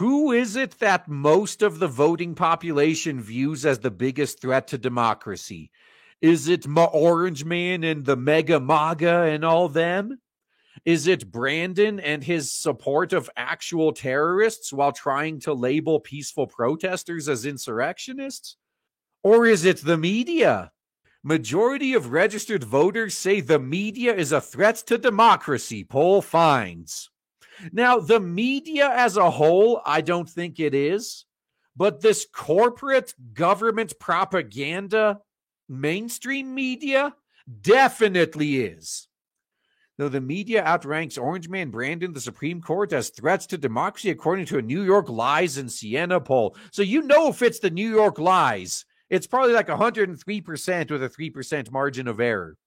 Who is it that most of the voting population views as the biggest threat to democracy? Is it Orange Man and the Mega MAGA and all them? Is it Brandon and his support of actual terrorists while trying to label peaceful protesters as insurrectionists? Or is it the media? Majority of registered voters say the media is a threat to democracy, poll finds. Now, the media as a whole, I don't think it is. But this corporate government propaganda mainstream media definitely is. Though the media outranks Orange Man Brandon, the Supreme Court, as threats to democracy, according to a New York Lies and Siena poll. So you know if it's the New York Lies, it's probably like 103% with a 3% margin of error.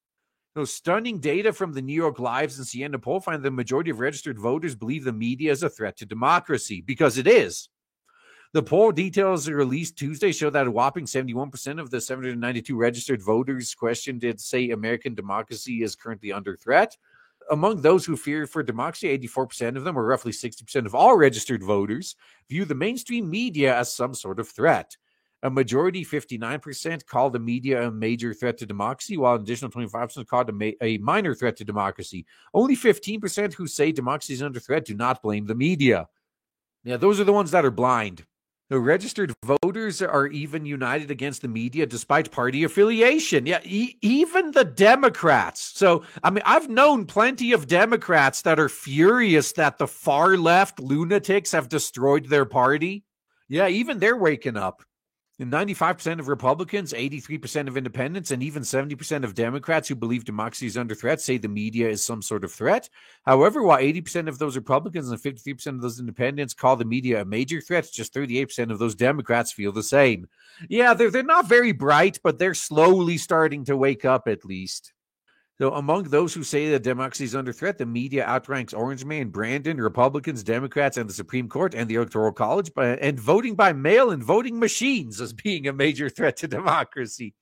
Those stunning data from the New York Lives and Siena poll find the majority of registered voters believe the media is a threat to democracy, because it is. The poll details released Tuesday show that a whopping 71% of the 792 registered voters questioned it say American democracy is currently under threat. Among those who fear for democracy, 84% of them, or roughly 60% of all registered voters, view the mainstream media as some sort of threat. A majority, 59%, call the media a major threat to democracy, while an additional 25% called a minor threat to democracy. Only 15% who say democracy is under threat do not blame the media. Yeah, those are the ones that are blind. The registered voters are even united against the media despite party affiliation. Yeah, even the Democrats. So, I mean, I've known plenty of Democrats that are furious that the far left lunatics have destroyed their party. Yeah, even they're waking up. And 95% of Republicans, 83% of independents, and even 70% of Democrats who believe democracy is under threat say the media is some sort of threat. However, while 80% of those Republicans and 53% of those independents call the media a major threat, just 38% of those Democrats feel the same. Yeah, they're not very bright, but they're slowly starting to wake up at least. So among those who say that democracy is under threat, the media outranks Orange Man, Brandon, Republicans, Democrats, and the Supreme Court and the Electoral College, and voting by mail and voting machines as being a major threat to democracy.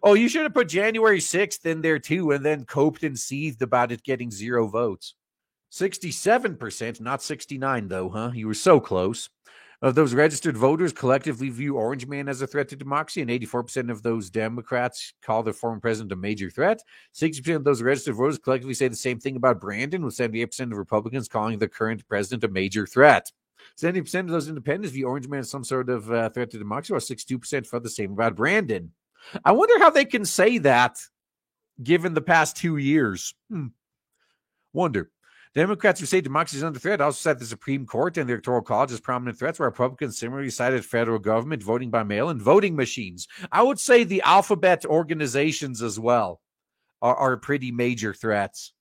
Oh, you should have put January 6th in there too, and then coped and seethed about it getting 0 votes. 67%, not 69 though, huh? You were so close. Of those registered voters collectively view Orange Man as a threat to democracy, and 84% of those Democrats call the former president a major threat. 60% of those registered voters collectively say the same thing about Brandon, with 78% of Republicans calling the current president a major threat. 70% of those independents view Orange Man as some sort of threat to democracy, while 62% felt the same about Brandon. I wonder how they can say that given the past 2 years. Wonder. Democrats who say democracy is under threat also cite the Supreme Court and the Electoral College as prominent threats, while Republicans similarly cited federal government, voting by mail, and voting machines. I would say the alphabet organizations as well are pretty major threats.